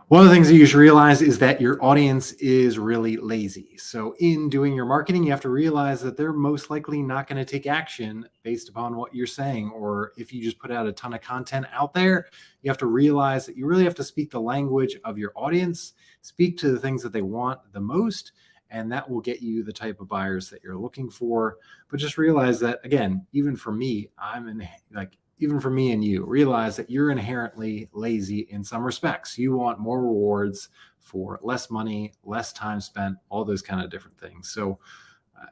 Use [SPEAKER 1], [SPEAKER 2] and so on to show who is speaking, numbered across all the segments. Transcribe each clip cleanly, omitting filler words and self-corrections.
[SPEAKER 1] One of the things that you should realize is that your audience is really lazy. So, in doing your marketing, you have to realize that they're most likely not going to take action based upon what you're saying. Or if you just put out a ton of content out there, you have to realize that you really have to speak the language of your audience, speak to the things that they want the most, and that will get you the type of buyers that you're looking for. But just realize that, again, even for me, even for me and you, realize that you're inherently lazy in some respects. You want more rewards for less money, less time spent, all those kind of different things. So,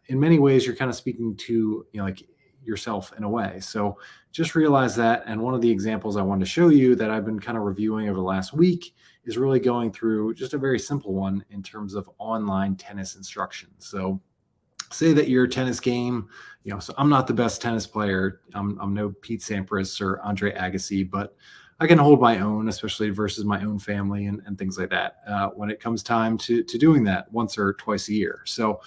[SPEAKER 1] in many ways, you're kind of speaking to like yourself in a way. So, just realize that. And one of the examples I wanted to show you that I've been kind of reviewing over the last week is really going through just a very simple one in terms of online tennis instruction. So, say that your tennis game, so I'm not the best tennis player. I'm no Pete Sampras or Andre Agassi, but I can hold my own, especially versus my own family and things like that when it comes time to doing that once or twice a year. So,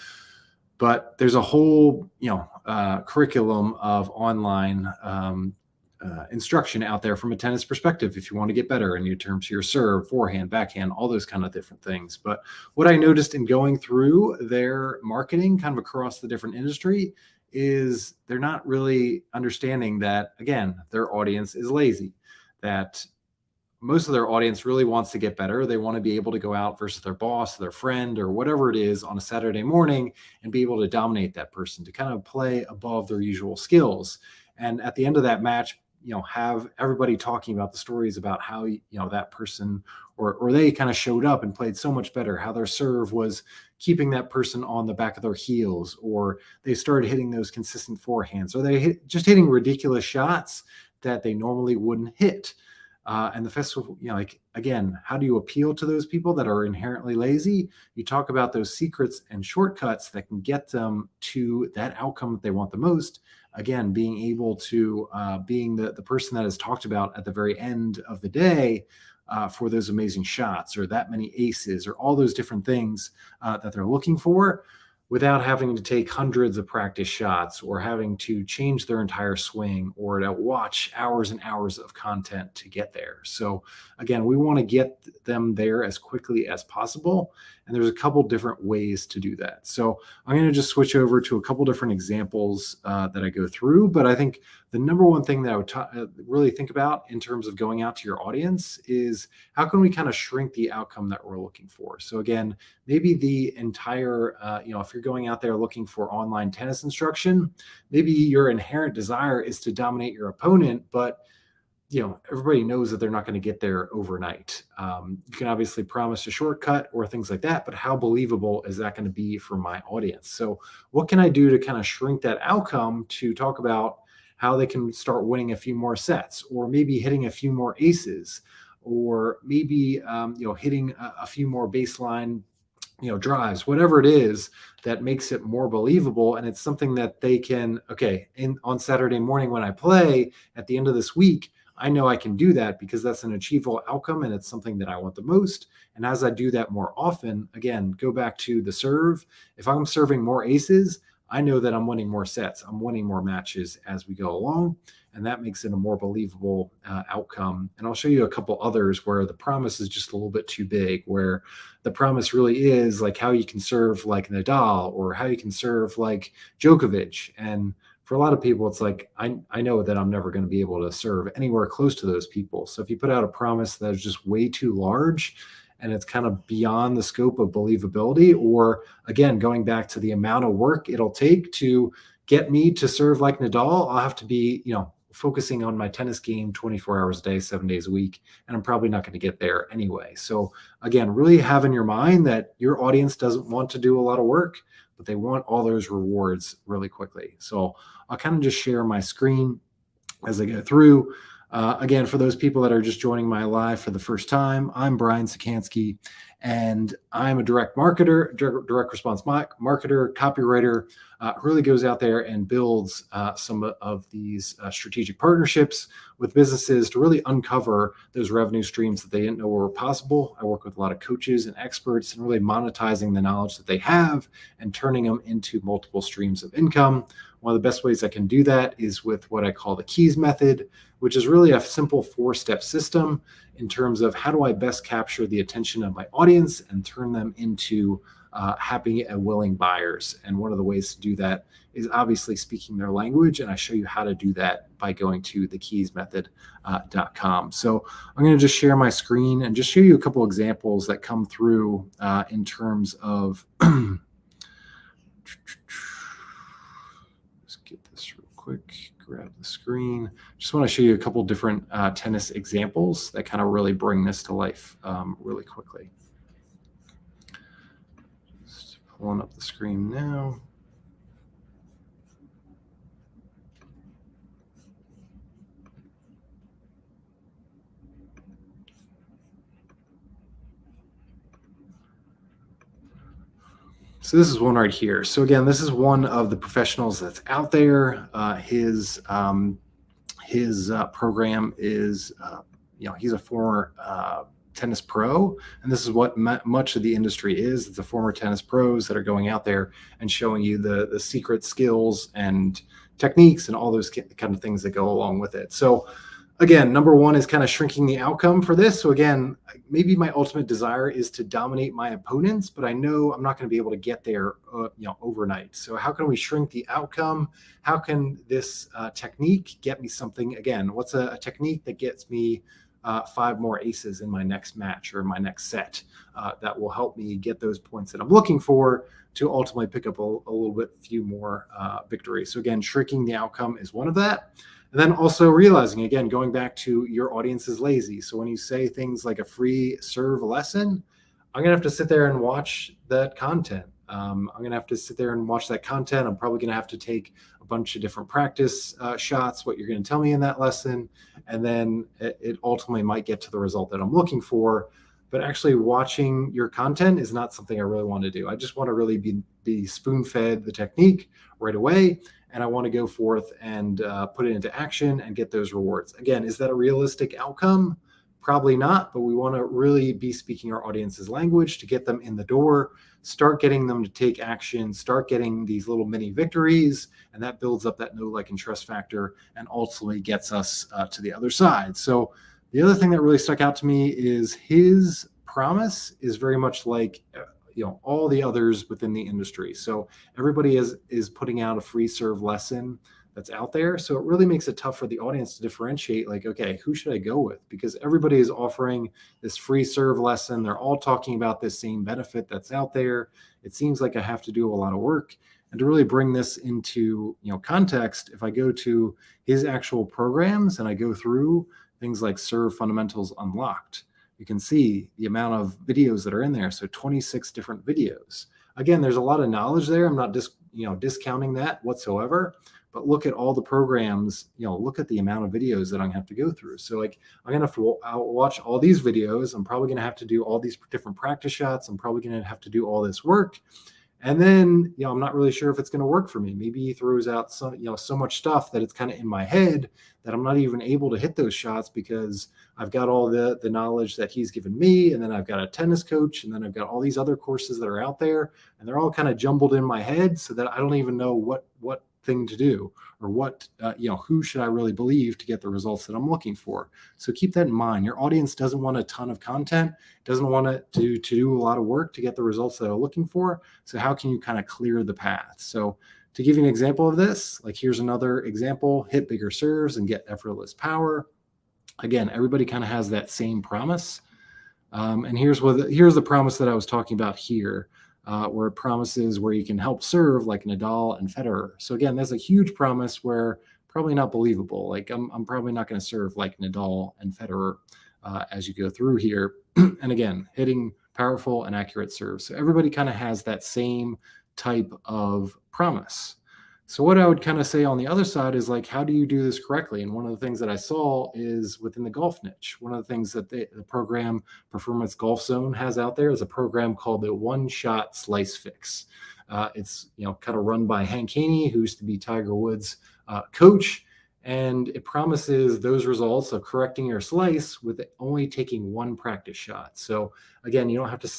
[SPEAKER 1] but there's a whole, curriculum of online instruction out there from a tennis perspective if you want to get better in your terms of your serve, forehand, backhand, all those kind of different things. But what I noticed in going through their marketing kind of across the different industry is they're not really understanding that, again, their audience is lazy, that most of their audience really wants to get better. They want to be able to go out versus their boss, their friend, or whatever it is on a Saturday morning and be able to dominate that person, to kind of play above their usual skills. And at the end of that match, have everybody talking about the stories about how, that person or they kind of showed up and played so much better, how their serve was keeping that person on the back of their heels, or they started hitting those consistent forehands, or just hitting ridiculous shots that they normally wouldn't hit. And the festival, again, how do you appeal to those people that are inherently lazy? You talk about those secrets and shortcuts that can get them to that outcome that they want the most. Again, being able to being the person that is talked about at the very end of the day for those amazing shots or that many aces or all those different things that they're looking for, without having to take hundreds of practice shots or having to change their entire swing or to watch hours and hours of content to get there. So again, we want to get them there as quickly as possible. And there's a couple different ways to do that. So I'm going to just switch over to a couple different examples that I go through. But I think the number one thing that I would really think about in terms of going out to your audience is how can we kind of shrink the outcome that we're looking for? So again, maybe the entire, if you're going out there looking for online tennis instruction, maybe your inherent desire is to dominate your opponent, but everybody knows that they're not going to get there overnight. You can obviously promise a shortcut or things like that, but how believable is that going to be for my audience? So what can I do to kind of shrink that outcome to talk about how they can start winning a few more sets, or maybe hitting a few more aces, or maybe, hitting a few more baseline drives, whatever it is that makes it more believable. And it's something that they can, on Saturday morning when I play at the end of this week, I know I can do that because that's an achievable outcome and it's something that I want the most. And as I do that more often, again, go back to the serve. If I'm serving more aces, I know that I'm winning more sets. I'm winning more matches as we go along. And that makes it a more believable outcome. And I'll show you a couple others where the promise is just a little bit too big, where the promise really is like how you can serve like Nadal or how you can serve like Djokovic. And for a lot of people, it's like, I know that I'm never going to be able to serve anywhere close to those people. So if you put out a promise that is just way too large and it's kind of beyond the scope of believability, or again, going back to the amount of work it'll take to get me to serve like Nadal, I'll have to be, focusing on my tennis game 24 hours a day, 7 days a week, and I'm probably not going to get there anyway. So again, really have in your mind that your audience doesn't want to do a lot of work, but they want all those rewards really quickly. So I'll kind of just share my screen as I go through. Again, for those people that are just joining my live for the first time, I'm Brian Czekanski, and I'm a direct marketer, direct response marketer, copywriter, who really goes out there and builds some of these strategic partnerships with businesses to really uncover those revenue streams that they didn't know were possible. I work with a lot of coaches and experts and really monetizing the knowledge that they have and turning them into multiple streams of income. One of the best ways I can do that is with what I call the keys method, which is really a simple 4-step system in terms of how do I best capture the attention of my audience and turn them into happy and willing buyers. And one of the ways to do that is obviously speaking their language. And I show you how to do that by going to thekeysmethod.com. So I'm going to just share my screen and just show you a couple examples that come through in terms of, let's get this real quick, grab the screen. Just want to show you a couple different tennis examples that kind of really bring this to life really quickly. Just pulling up the screen now. So this is one right here. So again, this is one of the professionals that's out there. His program is, he's a former tennis pro, and this is what much of the industry is. It's the former tennis pros that are going out there and showing you the secret skills and techniques and all those kind of things that go along with it. So again, number one is kind of shrinking the outcome for this. So again, maybe my ultimate desire is to dominate my opponents, but I know I'm not going to be able to get there, overnight. So how can we shrink the outcome? How can this technique get me something? Again, what's a technique that gets me 5 more aces in my next match or my next set that will help me get those points that I'm looking for to ultimately pick up a little bit few more victories. So again, shrinking the outcome is one of that. And then also realizing, again, going back to your audience is lazy. So when you say things like a free serve lesson, I'm going to have to sit there and watch that content. I'm going to have to sit there and watch that content. I'm probably going to have to take a bunch of different practice shots, what you're going to tell me in that lesson. And then it ultimately might get to the result that I'm looking for. But actually watching your content is not something I really want to do. I just want to really be spoon-fed the technique right away. And I want to go forth and put it into action and get those rewards. Again, is that a realistic outcome? Probably not, but we want to really be speaking our audience's language to get them in the door, start getting them to take action, start getting these little mini victories, and that builds up that know, like, and trust factor and ultimately gets us to the other side. So the other thing that really stuck out to me is his promise is very much like all the others within the industry. So everybody is putting out a free serve lesson that's out there. So it really makes it tough for the audience to differentiate, like, okay, who should I go with? Because everybody is offering this free serve lesson. They're all talking about this same benefit that's out there. It seems like I have to do a lot of work. And to really bring this into context, if I go to his actual programs and I go through things like Serve Fundamentals Unlocked, you can see the amount of videos that are in there. So 26 different videos. Again, there's a lot of knowledge there. I'm not discounting that whatsoever, but look at all the programs, look at the amount of videos that I'm gonna have to go through. So like, I'm gonna have to watch all these videos. I'm probably gonna have to do all these different practice shots. I'm probably gonna have to do all this work. And then, I'm not really sure if it's going to work for me. Maybe he throws out so much stuff that it's kind of in my head that I'm not even able to hit those shots because I've got all the knowledge that he's given me. And then I've got a tennis coach, and then I've got all these other courses that are out there, and they're all kind of jumbled in my head so that I don't even know what thing to do or what, who should I really believe to get the results that I'm looking for. So keep that in mind. Your audience doesn't want a ton of content, doesn't want to do a lot of work to get the results that they're looking for. So how can you kind of clear the path? So to give you an example of this, like here's another example: hit bigger serves and get effortless power. Again, everybody kind of has that same promise. And here's the promise that I was talking about here. Where it promises where you can help serve like Nadal and Federer. So again, that's a huge promise where probably not believable. Like I'm probably not going to serve like Nadal and Federer as you go through here. And again, hitting powerful and accurate serves. So everybody kind of has that same type of promise. So what I would kind of say on the other side is like, how do you do this correctly? And one of the things that I saw is within the golf niche. One of the things that the program Performance Golf Zone has out there is a program called the One Shot Slice Fix. It's kind of run by Hank Haney, who used to be Tiger Woods' coach, and it promises those results of correcting your slice with only taking one practice shot. So again, you don't have to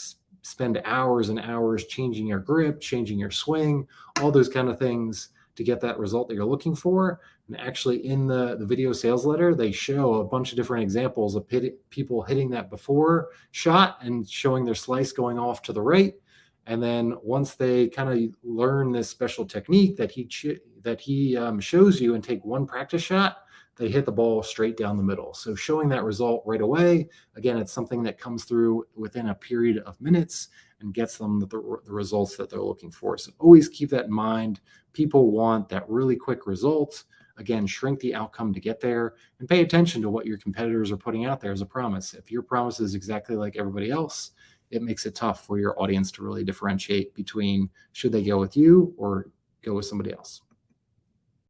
[SPEAKER 1] spend hours and hours changing your grip, changing your swing, all those kind of things. to get that result that you're looking for. And actually in the video sales letter, they show a bunch of different examples of people hitting that before shot and showing their slice going off to the right. And then once they kind of learn this special technique that he shows you and take one practice shot, they hit the ball straight down the middle. So showing that result right away, again, it's something that comes through within a period of minutes and gets them the results that they're looking for. So always keep that in mind. People want that really quick result. Again, shrink the outcome to get there and pay attention to what your competitors are putting out there as a promise. If your promise is exactly like everybody else, it makes it tough for your audience to really differentiate between should they go with you or go with somebody else.